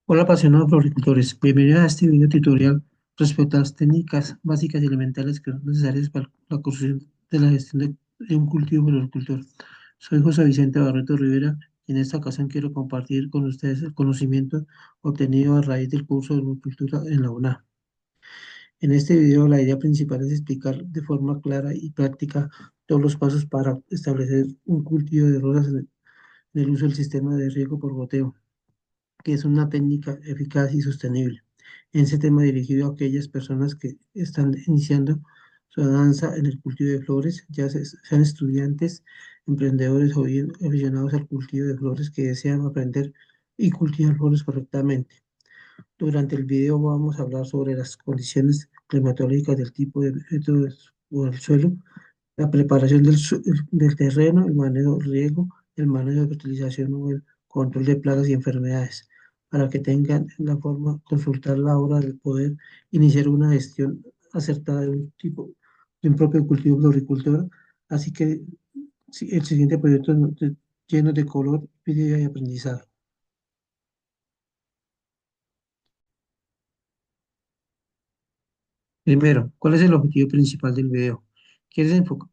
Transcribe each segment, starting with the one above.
Hola apasionados agricultores, bienvenidos a este video tutorial respecto a las técnicas básicas y elementales que son necesarias para la construcción de la gestión de un cultivo por agricultor. Soy José Vicente Barreto Rivera y en esta ocasión quiero compartir con ustedes el conocimiento obtenido a raíz del curso de agricultura en la UNA. En este video la idea principal es explicar de forma clara y práctica todos los pasos para establecer un cultivo de rosas en el uso del sistema de riego por goteo, que es una técnica eficaz y sostenible. En este tema dirigido a aquellas personas que están iniciando su danza en el cultivo de flores, sean estudiantes, emprendedores o bien aficionados al cultivo de flores que desean aprender y cultivar flores correctamente. Durante el video vamos a hablar sobre las condiciones climatológicas del tipo de método o del suelo, la preparación del terreno, el manejo del riego, el manejo de fertilización o el control de plagas y enfermedades, para que tengan la forma, consultar la hora de poder iniciar una gestión acertada de un tipo, de un propio cultivo floricultor. Así que el siguiente proyecto lleno de color, video y aprendizaje. Primero, ¿cuál es el objetivo principal del video? ¿Quieres enfo-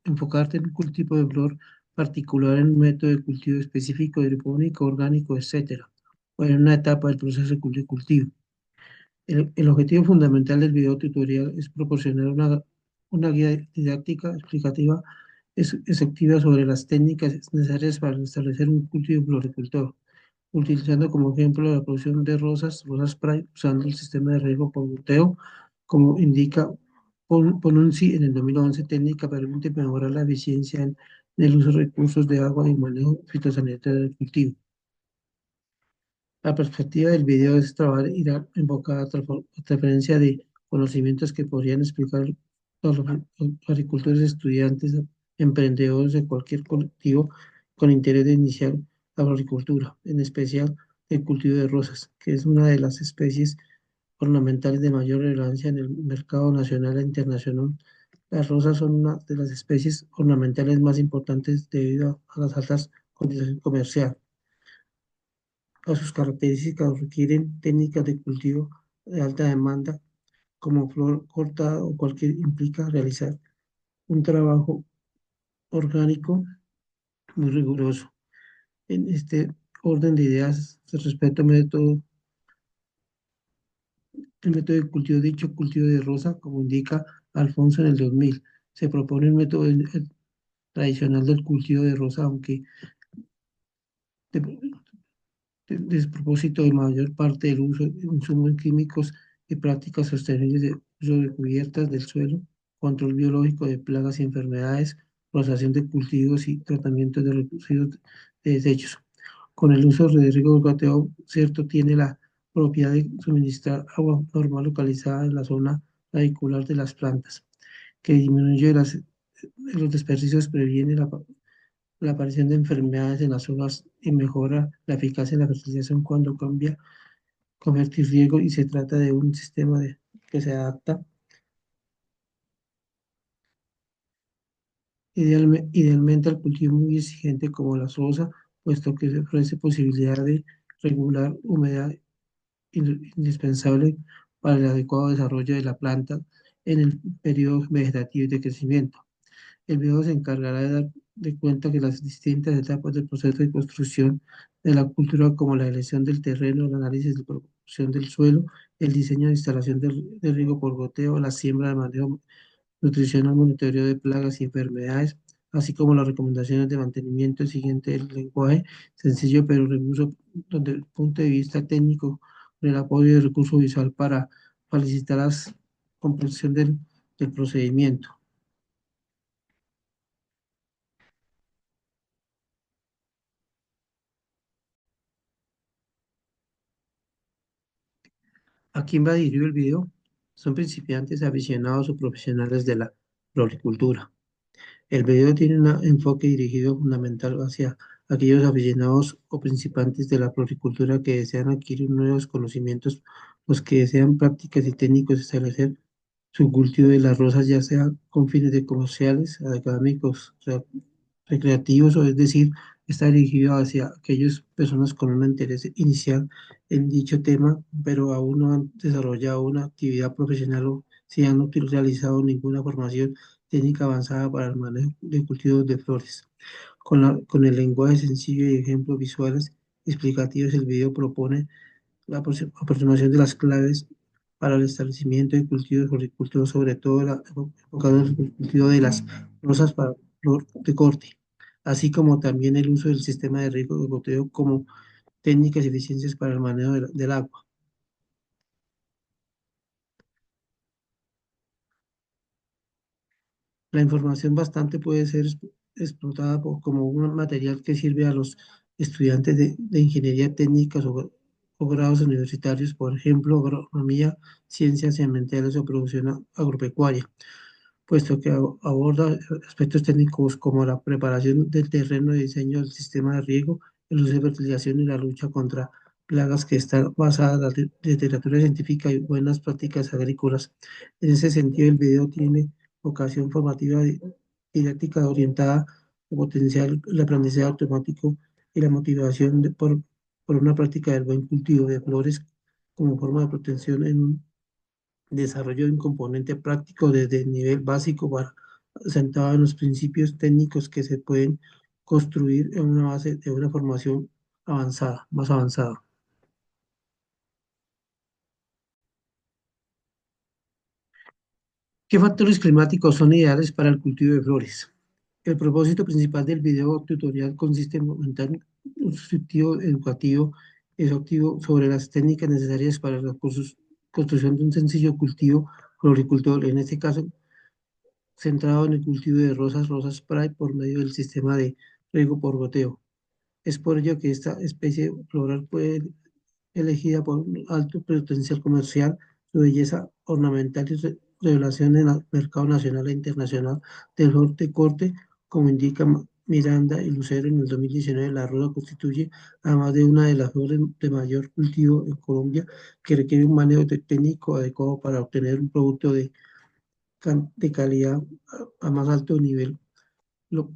enfocarte en un tipo de flor particular, en un método de cultivo específico, hidropónico, orgánico, etcétera? O en una etapa del proceso de cultivo. El objetivo fundamental del video tutorial es proporcionar una guía didáctica explicativa efectiva sobre las técnicas necesarias para establecer un cultivo floricultor, utilizando como ejemplo la producción de rosas spray, usando el sistema de riego por goteo, como indica Ponunzi en el 2011. Técnica permite mejorar la eficiencia en el uso de recursos de agua y manejo fitosanitario del cultivo. La perspectiva del video es trabajar irá enfocada a transferencia de conocimientos que podrían explicar a los agricultores, estudiantes, emprendedores de cualquier colectivo con interés de iniciar la agricultura, en especial el cultivo de rosas, que es una de las especies ornamentales de mayor relevancia en el mercado nacional e internacional. Las rosas son una de las especies ornamentales más importantes debido a las altas condiciones comerciales. A sus características requieren técnicas de cultivo de alta demanda, como flor cortada o cualquier implica realizar un trabajo orgánico muy riguroso. En este orden de ideas, se respeta el método de cultivo, dicho cultivo de rosa, como indica Alfonso en el 2000. Se propone el método tradicional del cultivo de rosa, aunque de- despropósito de mayor parte del uso de insumos químicos y prácticas sostenibles de uso de cubiertas del suelo, control biológico de plagas y enfermedades, rotación de cultivos y tratamiento de residuos de desechos. Con el uso de riego gateo, cierto, tiene la propiedad de suministrar agua normal localizada en la zona radicular de las plantas, que disminuye los desperdicios, previene la aparición de enfermedades en las hojas y mejora la eficacia de la fertilización cuando cambia convertir riego y se trata de un sistema que se adapta idealmente al cultivo muy exigente como la soja, puesto que se ofrece posibilidad de regular humedad indispensable para el adecuado desarrollo de la planta en el periodo vegetativo y de crecimiento. El video se encargará de dar de cuenta que las distintas etapas del proceso de construcción de la cultura, como la elección del terreno, el análisis de proporción del suelo, el diseño de instalación de riego por goteo, la siembra de manejo nutricional, monitoreo de plagas y enfermedades, así como las recomendaciones de mantenimiento, siguiente el lenguaje sencillo pero riguroso desde el punto de vista técnico, con el apoyo del recurso visual para facilitar la comprensión del procedimiento. ¿A quién va dirigido el video? Son principiantes, aficionados o profesionales de la floricultura. El video tiene un enfoque dirigido fundamental hacia aquellos aficionados o principiantes de la floricultura que desean adquirir nuevos conocimientos, los que desean prácticas y técnicos de establecer su cultivo de las rosas, ya sea con fines de comerciales, académicos, recreativos, o es decir, está dirigido hacia aquellas personas con un interés inicial en dicho tema, pero aún no han desarrollado una actividad profesional o si han realizado ninguna formación técnica avanzada para el manejo de cultivos de flores. Con el lenguaje sencillo y ejemplos visuales explicativos, el video propone la aproximación de las claves para el establecimiento de cultivos horticultura, sobre todo enfocado en el cultivo de las rosas para flor de corte, así como también el uso del sistema de riego de goteo como técnicas y eficiencias para el manejo del agua. La información bastante puede ser explotada como un material que sirve a los estudiantes de ingeniería técnica o grados universitarios, por ejemplo, agronomía, ciencias ambientales o producción agropecuaria, puesto que aborda aspectos técnicos como la preparación del terreno, el diseño del sistema de riego, el uso de fertilización y la lucha contra plagas, que está basada en la literatura científica y buenas prácticas agrícolas. En ese sentido, el video tiene vocación formativa didáctica orientada a potenciar el aprendizaje automático y la motivación por una práctica del buen cultivo de flores como forma de protección en un desarrollo de un componente práctico desde el nivel básico sentado en los principios técnicos que se pueden construir en una base de una formación avanzada, más avanzada. ¿Qué factores climáticos son ideales para el cultivo de flores? El propósito principal del video tutorial consiste en fomentar un dispositivo educativo exhaustivo sobre las técnicas necesarias para la construcción de un sencillo cultivo floricultor, en este caso centrado en el cultivo de rosas spray por medio del sistema de riego por goteo. Es por ello que esta especie floral puede elegida por un alto potencial comercial, su belleza ornamental y revelación en el mercado nacional e internacional del horticorte, como indica Miranda y Lucero en el 2019. La rosa constituye, además de una de las flores de mayor cultivo en Colombia, que requiere un manejo técnico adecuado para obtener un producto de calidad a más alto nivel, lo-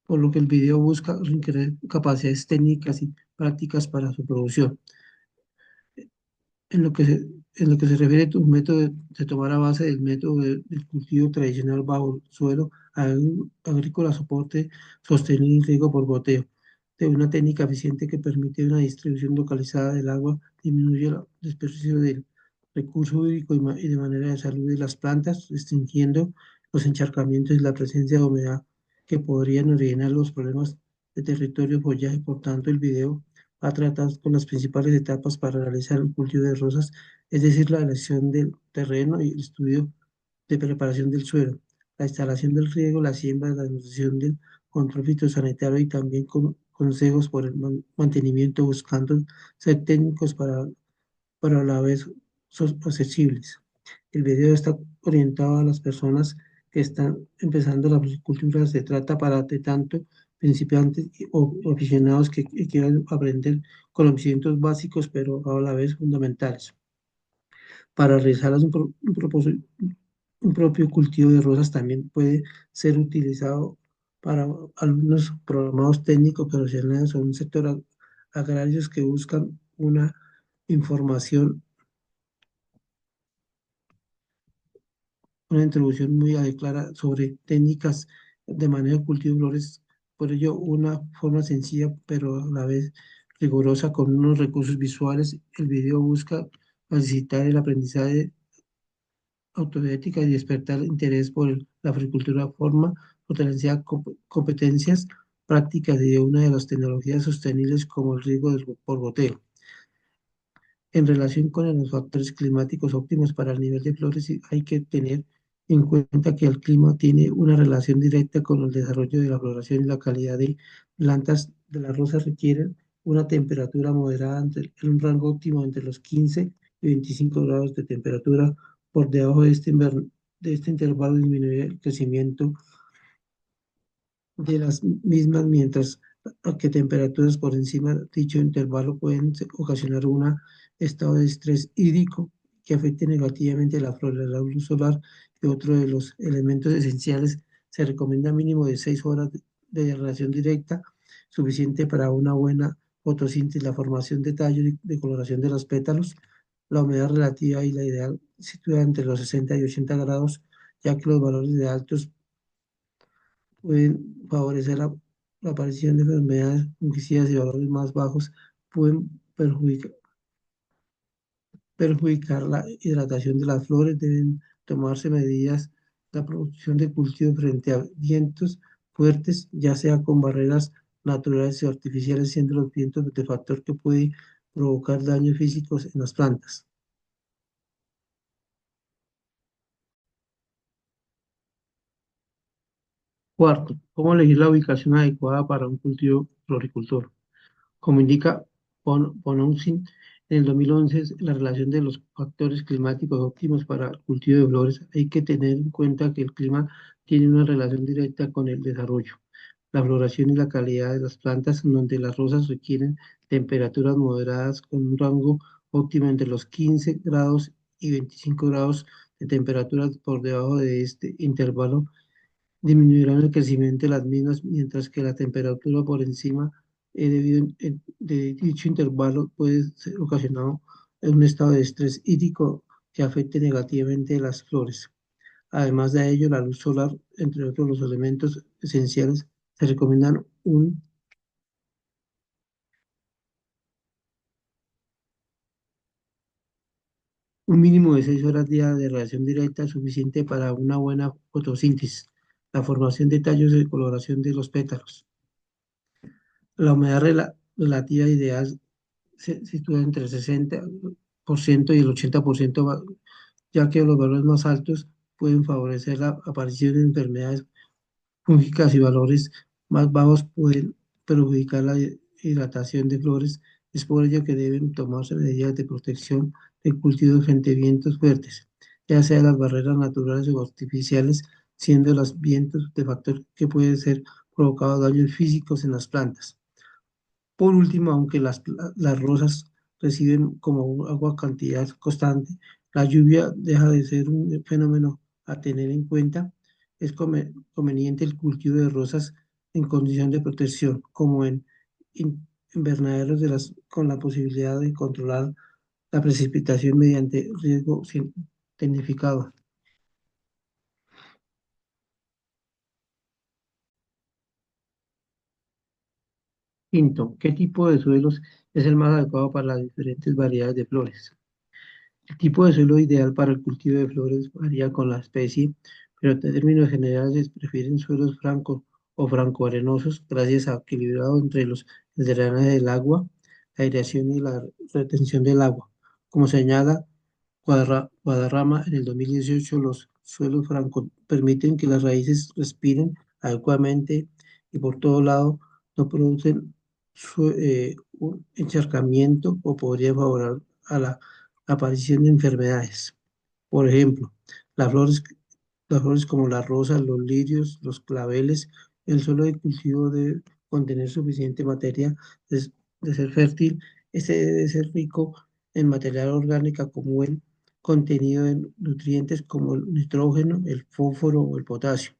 por lo que el video busca requerir capacidades técnicas y prácticas para su producción. En lo que en lo que se refiere a tu método de tomar a base del método del cultivo tradicional bajo suelo, agrícola, soporte sostenible y riego por goteo, de una técnica eficiente que permite una distribución localizada del agua, disminuye el desperdicio del recurso hídrico y de manera de salud de las plantas, restringiendo los encharcamientos y la presencia de humedad que podrían originar los problemas de territorio follaje. Por tanto, el video va a tratar con las principales etapas para realizar el cultivo de rosas, es decir, la elección del terreno y el estudio de preparación del suelo, la instalación del riego, la siembra, la nutrición del control fitosanitario y también con consejos por el mantenimiento, buscando ser técnicos para a la vez accesibles. El video está orientado a las personas que están empezando la agricultura. Se trata para de tanto principiantes o aficionados que quieran aprender conocimientos básicos, pero a la vez fundamentales. Para realizar un propio cultivo de rosas también puede ser utilizado para algunos programados técnicos profesionales o un sector agrarios que buscan una información, una introducción muy clara sobre técnicas de manejo de cultivo de flores. Por ello, una forma sencilla, pero a la vez rigurosa, con unos recursos visuales. El video busca facilitar el aprendizaje autodidacta y despertar interés por la agricultura, forma potenciar competencias prácticas de una de las tecnologías sostenibles como el riego por goteo. En relación con los factores climáticos óptimos para el nivel de flores, sí hay que tener en cuenta que el clima tiene una relación directa con el desarrollo de la floración y la calidad de plantas de las rosas. Requieren una temperatura moderada en un rango óptimo entre los 15 y 25 grados de temperatura. Por debajo de este intervalo disminuye el crecimiento de las mismas, mientras que temperaturas por encima de dicho intervalo pueden ocasionar un estado de estrés hídrico que afecte negativamente la flora, la luz solar y otro de los elementos esenciales. Se recomienda mínimo de 6 horas de radiación directa, suficiente para una buena fotosíntesis, la formación de tallos y de coloración de los pétalos, la humedad relativa y la ideal sitúa entre los 60 y 80 grados, ya que los valores de altos pueden favorecer la aparición de enfermedades fungicidas y valores más bajos pueden perjudicar la hidratación de las flores. Deben tomarse medidas la producción de cultivo frente a vientos fuertes, ya sea con barreras naturales o artificiales, siendo los vientos de factor que puede provocar daños físicos en las plantas. Cuarto, ¿cómo elegir la ubicación adecuada para un cultivo floricultor? Como indica Ponausin, en el 2011, la relación de los factores climáticos óptimos para el cultivo de flores, hay que tener en cuenta que el clima tiene una relación directa con el desarrollo, la floración y la calidad de las plantas, en donde las rosas requieren temperaturas moderadas con un rango óptimo entre los 15 grados y 25 grados de temperatura. Por debajo de este intervalo disminuirán el crecimiento de las mismas, mientras que la temperatura por encima de dicho intervalo puede ser ocasionado en un estado de estrés hídrico que afecte negativamente las flores. Además de ello, la luz solar, entre otros los elementos esenciales, se recomiendan un mínimo de 6 horas día de radiación directa suficiente para una buena fotosíntesis, la formación de tallos y coloración de los pétalos. La humedad relativa ideal se sitúa entre el 60% y el 80%, ya que los valores más altos pueden favorecer la aparición de enfermedades fúngicas y valores más bajos pueden perjudicar la hidratación de flores. Es por ello que deben tomarse medidas de protección de cultivos frente a vientos fuertes, ya sea las barreras naturales o artificiales, siendo los vientos de factor que pueden ser provocados daños físicos en las plantas. Por último, aunque las rosas reciben como agua cantidad constante, la lluvia deja de ser un fenómeno a tener en cuenta. Es conveniente el cultivo de rosas en condición de protección, como en invernaderos con la posibilidad de controlar la precipitación mediante riego tecnificado. Quinto, ¿qué tipo de suelos es el más adecuado para las diferentes variedades de flores? El tipo de suelo ideal para el cultivo de flores varía con la especie, pero en términos generales prefieren suelos francos o francoarenosos gracias a equilibrado entre el drenaje del agua, la aireación y la retención del agua. Como señala Guadarrama en el 2018, los suelos francos permiten que las raíces respiren adecuadamente y por todo lado no producen un encharcamiento o podría favorar a la aparición de enfermedades. Por ejemplo, las flores, las flores como las rosas, los lirios, los claveles, el suelo de cultivo debe contener suficiente materia de, de ser fértil. Este debe ser rico en material orgánica con buen contenido de nutrientes como el nitrógeno, el fósforo o el potasio.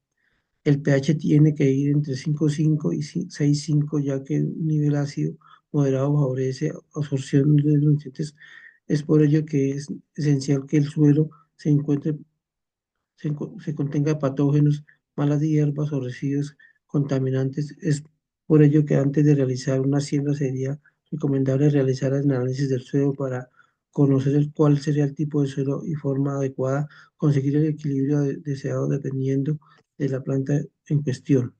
El pH tiene que ir entre 5,5 y 6,5, ya que un nivel ácido moderado favorece absorción de nutrientes. Es por ello que es esencial que el suelo se contenga patógenos, malas hierbas o residuos contaminantes. Es por ello que antes de realizar una siembra sería recomendable realizar el análisis del suelo para conocer cuál sería el tipo de suelo y forma adecuada, conseguir el equilibrio deseado dependiendo de la planta en cuestión.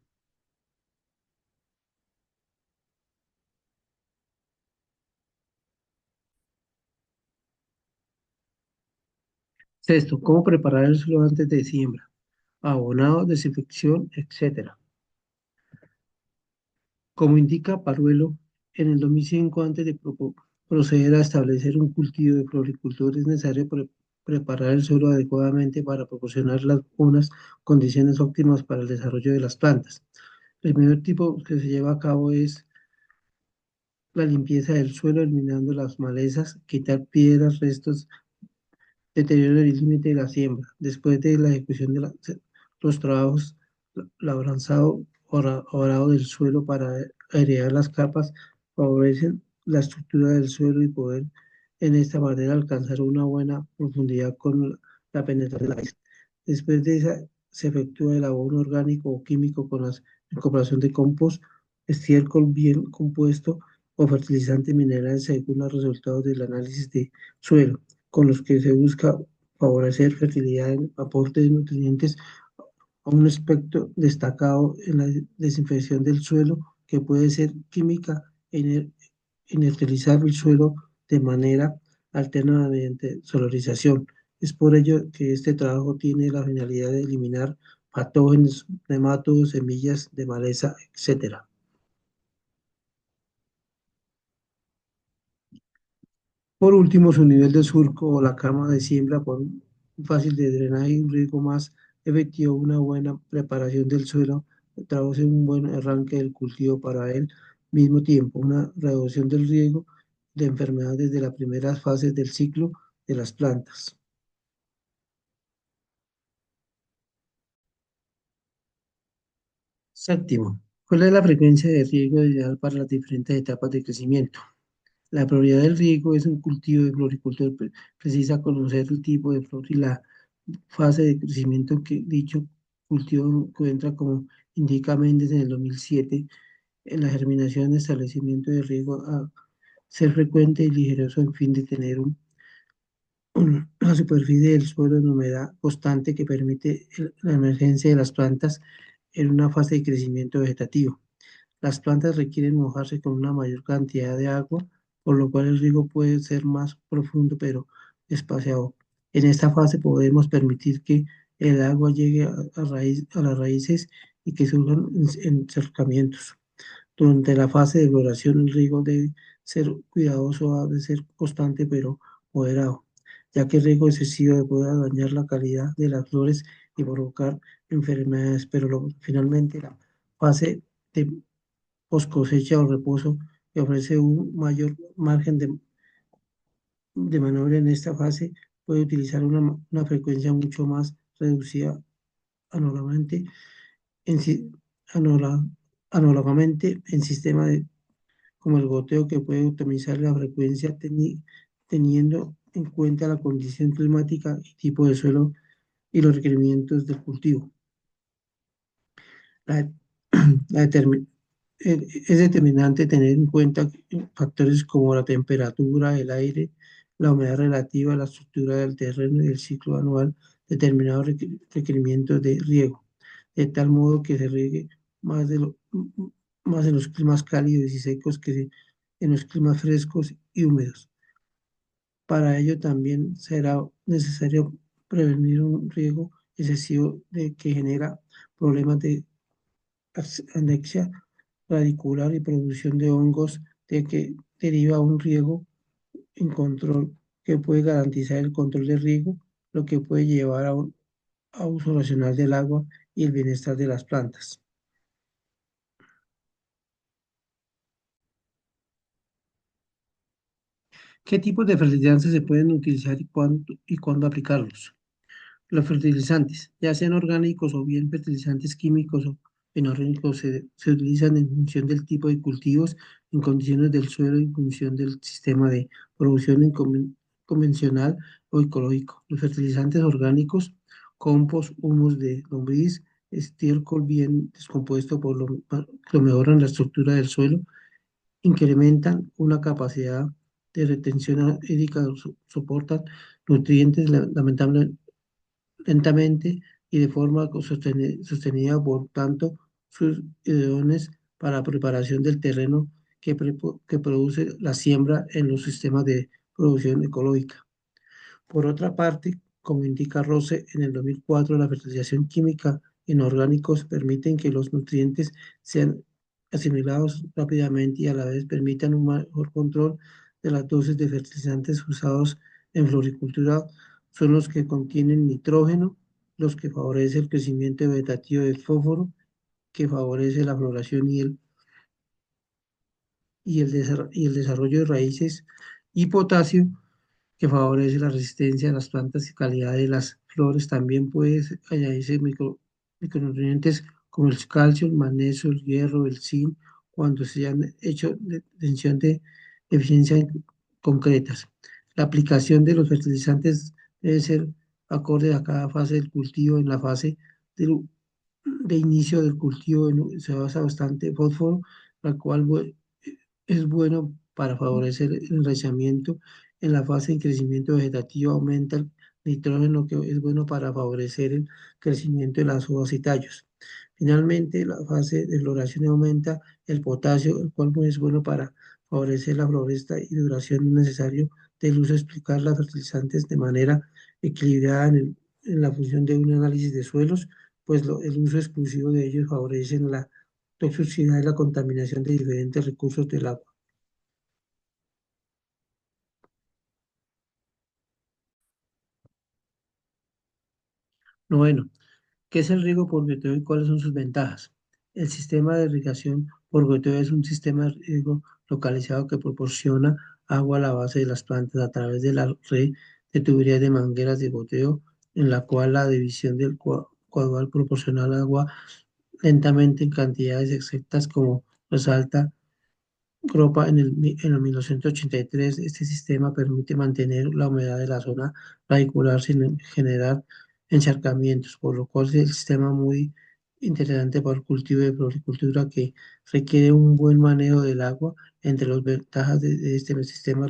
Sexto, cómo preparar el suelo antes de siembra, abonado, desinfección, etcétera. Como indica Paruelo, en el 2005, antes de proceder a establecer un cultivo de floricultura, es necesario preparar el suelo adecuadamente para proporcionar unas condiciones óptimas para el desarrollo de las plantas. El primer tipo que se lleva a cabo es la limpieza del suelo, eliminando las malezas, quitar piedras, restos, deterioro del límite de la siembra. Después de la ejecución de los trabajos, labranzado, orado del suelo para airear las capas, favorecen la estructura del suelo y poder en esta manera alcanzar una buena profundidad con la penetración de la raíz. Después de esa se efectúa el abono orgánico o químico con la incorporación de compost, estiércol bien compuesto o fertilizantes minerales según los resultados del análisis de suelo, con los que se busca favorecer fertilidad en aporte de nutrientes a un aspecto destacado en la desinfección del suelo que puede ser química e inertizar el suelo de manera alterna mediante solarización. Es por ello que este trabajo tiene la finalidad de eliminar patógenos, nematodos, semillas de maleza, etcétera. Por último, su nivel de surco o la cama de siembra por un fácil de drenaje y un riego más efectivo, una buena preparación del suelo, traduce un buen arranque del cultivo para el mismo tiempo, una reducción del riego de enfermedades de las primeras fases del ciclo de las plantas. Séptimo, ¿cuál es la frecuencia de riego ideal para las diferentes etapas de crecimiento? La prioridad del riego es un cultivo de floricultor. Precisa conocer el tipo de flor y la fase de crecimiento que dicho cultivo encuentra, como indica Méndez en el 2007, en la germinación, establecimiento de riego a ser frecuente y ligero en fin de tener la superficie del suelo en humedad constante que permite la emergencia de las plantas en una fase de crecimiento vegetativo. Las plantas requieren mojarse con una mayor cantidad de agua, por lo cual el riego puede ser más profundo pero espaciado. En esta fase podemos permitir que el agua llegue a las raíces y que surjan encharcamientos. Durante la fase de floración, el riego debe ser cuidadoso, ha de ser constante pero moderado, ya que el riego excesivo puede dañar la calidad de las flores y provocar enfermedades, pero finalmente la fase de post cosecha o reposo que ofrece un mayor margen de maniobra en esta fase, puede utilizar una frecuencia mucho más reducida análogamente en, anóla- análogamente en sistemas como el goteo que puede optimizar la frecuencia teniendo en cuenta la condición climática y tipo de suelo y los requerimientos del cultivo. La, la determi- es determinante tener en cuenta factores como la temperatura, el aire, la humedad relativa, la estructura del terreno y el ciclo anual, determinados requerimientos de riego, de tal modo que se riegue más, más en los climas cálidos y secos que en los climas frescos y húmedos. Para ello también será necesario prevenir un riego excesivo de que genera problemas de anexia radicular y producción de hongos, de que deriva un riego en control que puede garantizar el control de riego, lo que puede llevar a uso racional del agua y el bienestar de las plantas. ¿Qué tipos de fertilizantes se pueden utilizar y cuándo aplicarlos? Los fertilizantes, ya sean orgánicos o bien fertilizantes químicos o inorgánicos, se utilizan en función del tipo de cultivos, en condiciones del suelo y en función del sistema de producción convencional o ecológico. Los fertilizantes orgánicos, compost, humus de lombriz, estiércol bien descompuesto lo mejoran la estructura del suelo, incrementan una capacidad de retención hídrica, soportan nutrientes lentamente y de forma sostenida, por tanto, sus ideones para la preparación del terreno que produce la siembra en los sistemas de producción ecológica. Por otra parte, como indica Rose en el 2004, la fertilización química en orgánicos permiten que los nutrientes sean asimilados rápidamente y a la vez permitan un mejor control de las dosis de fertilizantes usados en floricultura. Son los que contienen nitrógeno, los que favorecen el crecimiento vegetativo del fósforo, que favorece la floración y el desarrollo de raíces, y potasio, que favorece la resistencia de las plantas y calidad de las flores. También puede añadirse micronutrientes como el calcio, el magnesio, el hierro, el zinc cuando se han hecho detención de eficiencia concretas. La aplicación de los fertilizantes debe ser acorde a cada fase del cultivo. En la fase del- de inicio del cultivo se basa bastante fósforo, la cual es bueno para favorecer el enraizamiento. En la fase de crecimiento vegetativo aumenta el nitrógeno, que es bueno para favorecer el crecimiento de las hojas y tallos. Finalmente, la fase de floración aumenta el potasio, el cual es bueno para favorecer la floresta y duración necesario del uso. Explicar los fertilizantes de manera equilibrada en la función de un análisis de suelos, pues el uso exclusivo de ellos favorece la toxicidad y la contaminación de diferentes recursos del agua. Noveno, ¿qué es el riego por goteo y cuáles son sus ventajas? El sistema de irrigación por goteo es un sistema de riego localizado que proporciona agua a la base de las plantas a través de la red de tuberías de mangueras de goteo, en la cual la división del caudal proporciona el agua lentamente en cantidades exactas, como resalta Gropa en el 1983. Este sistema permite mantener la humedad de la zona radicular sin generar encharcamientos, por lo cual es el sistema muy interesante para el cultivo de floricultura, que requiere un buen manejo del agua. Entre las ventajas de este sistema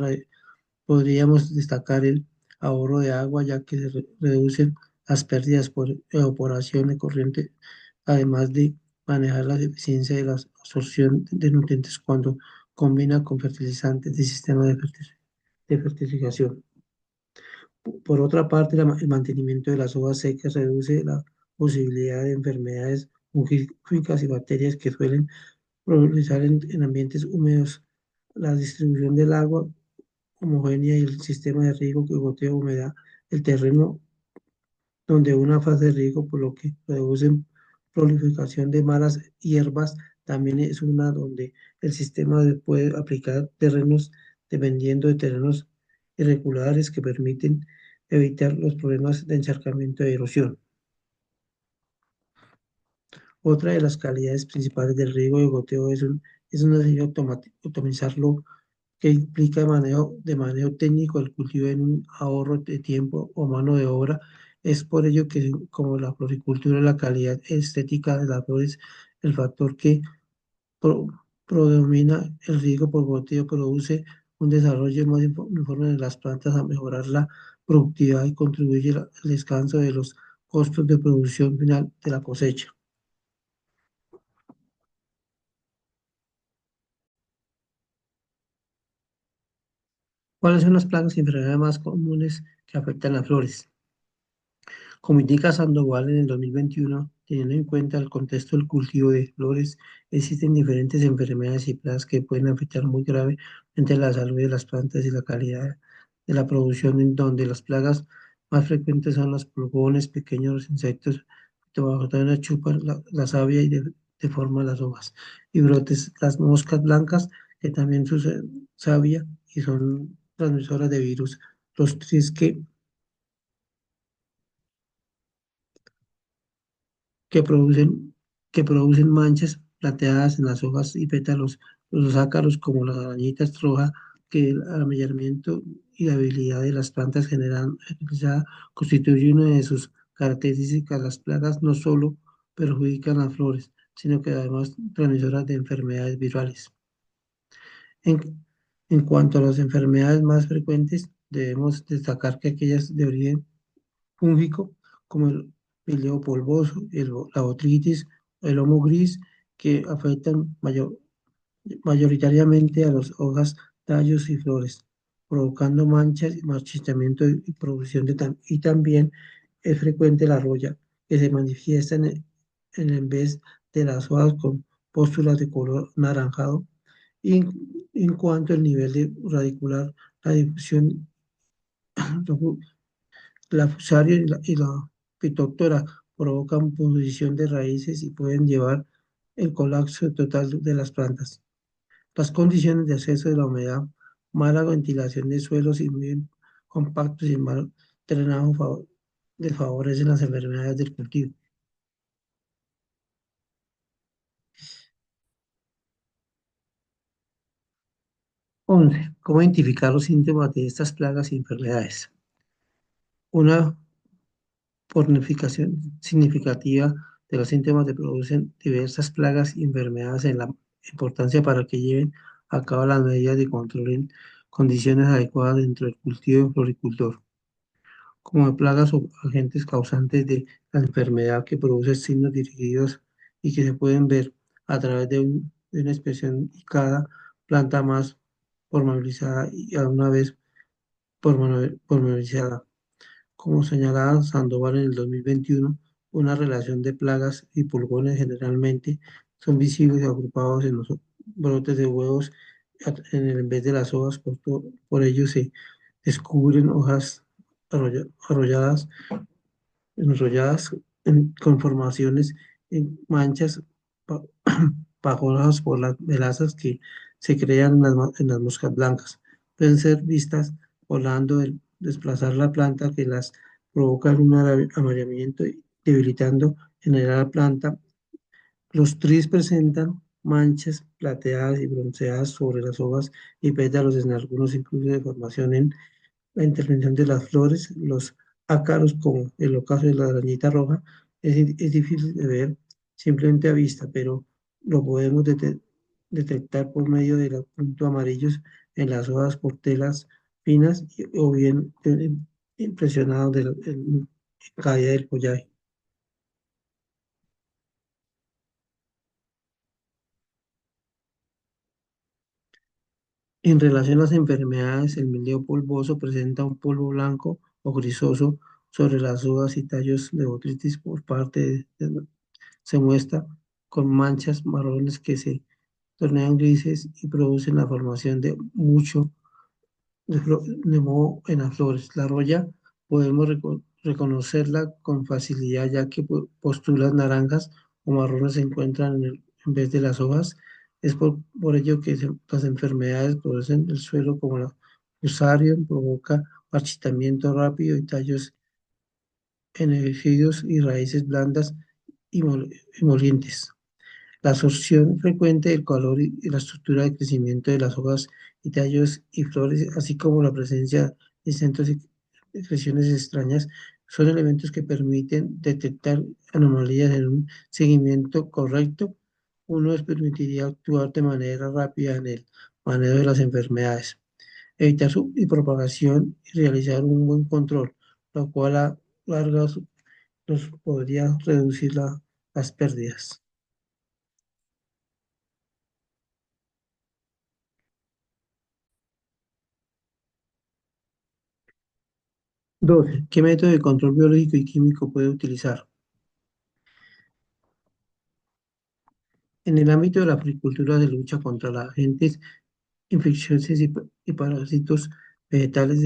podríamos destacar el ahorro de agua, ya que se reducen las pérdidas por evaporación de corriente, además de manejar la eficiencia de la absorción de nutrientes cuando combina con fertilizantes de sistema de fertilización. Por otra parte, el mantenimiento de las hojas secas reduce la posibilidad de enfermedades fúngicas y bacterias que suelen proliferar en ambientes húmedos. La distribución del agua homogénea y el sistema de riego que gotea humedad el terreno, donde una fase de riego, por lo que producen proliferación de malas hierbas. También es una donde el sistema puede aplicar terrenos dependiendo de terrenos irregulares que permiten evitar los problemas de encharcamiento y erosión. Otra de las calidades principales del riego de goteo es una sencillo automatizarlo, que implica de manejo técnico el cultivo en un ahorro de tiempo o mano de obra. Es por ello que, como la floricultura, la calidad estética de las flores, el factor que pro- predomina. El riego por goteo produce un desarrollo más uniforme de las plantas, a mejorar la productividad y contribuye al descanso de los costos de producción final de la cosecha. ¿Cuáles son las plagas y enfermedades más comunes que afectan las flores? Como indica Sandoval en el 2021, teniendo en cuenta el contexto del cultivo de flores, existen diferentes enfermedades y plagas que pueden afectar muy gravemente la salud de las plantas y la calidad de la producción, en donde las plagas más frecuentes son los pulgones, pequeños insectos que chupan la savia y deforman las hojas, y brotes, las moscas blancas, que también suceden savia y son transmisoras de virus, los tris que producen, que producen manchas plateadas en las hojas y pétalos, los ácaros como las arañitas rojas, que el amillamiento y la habilidad de las plantas generalizada constituye una de sus características. Las plagas no solo perjudican las flores, sino que además transmisoras de enfermedades virales. En, en cuanto a las enfermedades más frecuentes, debemos destacar que aquellas de origen fúngico, como el mileo polvoso, la botritis, el homo gris, que afectan mayoritariamente a las hojas, tallos y flores, provocando manchas, marchitamiento y producción y también es frecuente la roya, que se manifiesta en vez de las hojas con pústulas de color naranjado. Y en cuanto al nivel de radicular, la difusión la fusaria y la fitotóra provocan pudrición de raíces y pueden llevar el colapso total de las plantas. Las condiciones de acceso de la humedad, mala ventilación de suelos y muy compactos y mal drenado desfavorecen las enfermedades del cultivo. 11. ¿Cómo identificar los síntomas de estas plagas y enfermedades? Una pornificación significativa de los síntomas que producen diversas plagas y enfermedades en la importancia para que lleven a cabo las medidas de control en condiciones adecuadas dentro del cultivo del floricultor, como de plagas o agentes causantes de la enfermedad que produce signos dirigidos y que se pueden ver a través de una expresión y cada planta más formalizada y a una vez pormenorizada. Como señalaba Sandoval en el 2021, una relación de plagas y pulgones generalmente son visibles y agrupados en los brotes de huevos en vez de las hojas, por ello se descubren hojas arrolladas, enrolladas con formaciones en manchas pa- pajonas por las melazas que se crean en las moscas blancas. Pueden ser vistas volando al desplazar la planta que las provoca un amarillamiento y debilitando en la planta. Los tris presentan manchas plateadas y bronceadas sobre las hojas y pétalos, en algunos incluso deformación en la intervención de las flores, los ácaros, como el ocaso de la arañita roja, es difícil de ver simplemente a vista, pero lo podemos detectar por medio de los puntos amarillos en las hojas por telas finas o bien impresionados de en caída del follaje. En relación a las enfermedades, el mildio polvoso presenta un polvo blanco o grisoso sobre las hojas y tallos de botritis por parte se muestra con manchas marrones que se tornean grises y producen la formación de mucho de moho en las flores. La roya podemos reconocerla con facilidad ya que postulas naranjas o marrones se encuentran en vez de las hojas. Es por ello que las enfermedades producen el suelo como la fusarium, provoca marchitamiento rápido y tallos envejecidos y raíces blandas y molientes. La absorción frecuente del calor y la estructura de crecimiento de las hojas y tallos y flores, así como la presencia de centros y expresiones extrañas, son elementos que permiten detectar anomalías en un seguimiento correcto. Uno les permitiría actuar de manera rápida en el manejo de las enfermedades, evitar su propagación y realizar un buen control, lo cual a largas nos podría reducir las pérdidas. 12. ¿Qué método de control biológico y químico puede utilizar? En el ámbito de la agricultura de lucha contra los agentes infecciosos y parásitos vegetales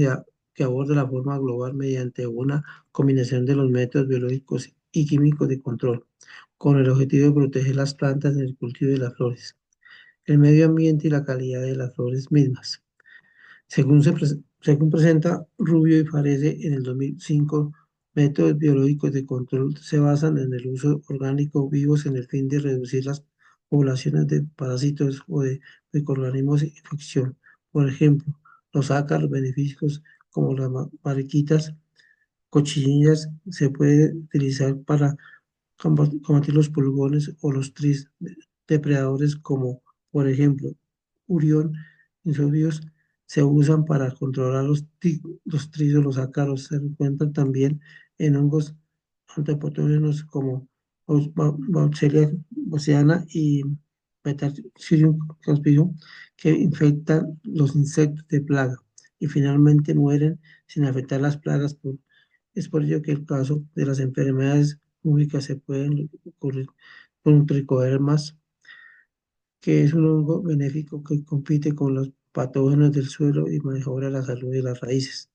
que aborda la forma global mediante una combinación de los métodos biológicos y químicos de control, con el objetivo de proteger las plantas en el cultivo de las flores, el medio ambiente y la calidad de las flores mismas. Según presenta Rubio y Farese en el 2005, métodos biológicos de control se basan en el uso orgánico vivos en el fin de reducir las poblaciones de parásitos o de microorganismos de infección. Por ejemplo, los ácaros beneficios como las mariquitas, cochinillas se puede utilizar para combatir los pulgones o los depredadores como, por ejemplo, Urión, insodios, se usan para controlar los tris o los ácaros. Se encuentran también en hongos antropotógenos como Bacteria baciana y Metatherium caspidum, que infectan los insectos de plaga y finalmente mueren sin afectar las plagas. Es por ello que el caso de las enfermedades fúngicas se pueden ocurrir con tricodermas, que es un hongo benéfico que compite con los patógenos del suelo y mejora la salud de las raíces.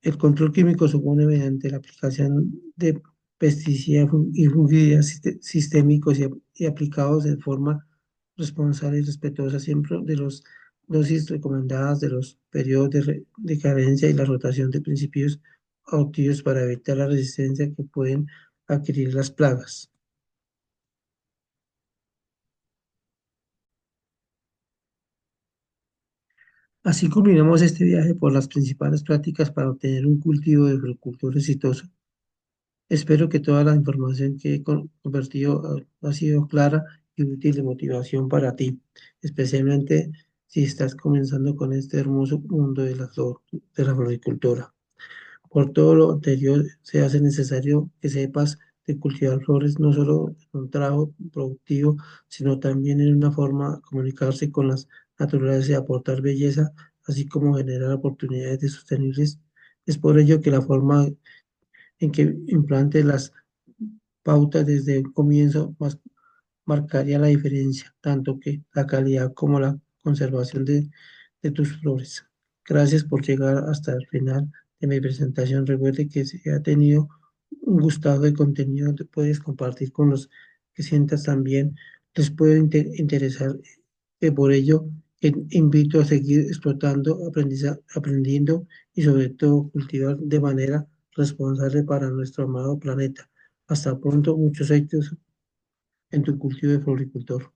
El control químico supone mediante la aplicación de pesticidas y fungicidas sistémicos y aplicados de forma responsable y respetuosa siempre de las dosis recomendadas, de los periodos de carencia y la rotación de principios activos para evitar la resistencia que pueden adquirir las plagas. Así culminamos este viaje por las principales prácticas para obtener un cultivo de floricultura exitoso. Espero que toda la información que he compartido ha sido clara y útil de motivación para ti, especialmente si estás comenzando con este hermoso mundo de de la floricultura. Por todo lo anterior, se hace necesario que sepas que cultivar flores no solo es un trabajo productivo, sino también es una forma de comunicarse con las naturalezas y aportar belleza, así como generar oportunidades de sostenibles. Es por ello que la forma en que implante las pautas desde el comienzo marcaría la diferencia, tanto que la calidad como la conservación de tus flores. Gracias por llegar hasta el final de mi presentación. Recuerde que si ha tenido un gustado de contenido, te puedes compartir con los que sientas también les puede interesar. Por ello, invito a seguir explotando, aprendiendo y sobre todo cultivar de manera responsable para nuestro amado planeta. Hasta pronto, muchos éxitos en tu cultivo de floricultor.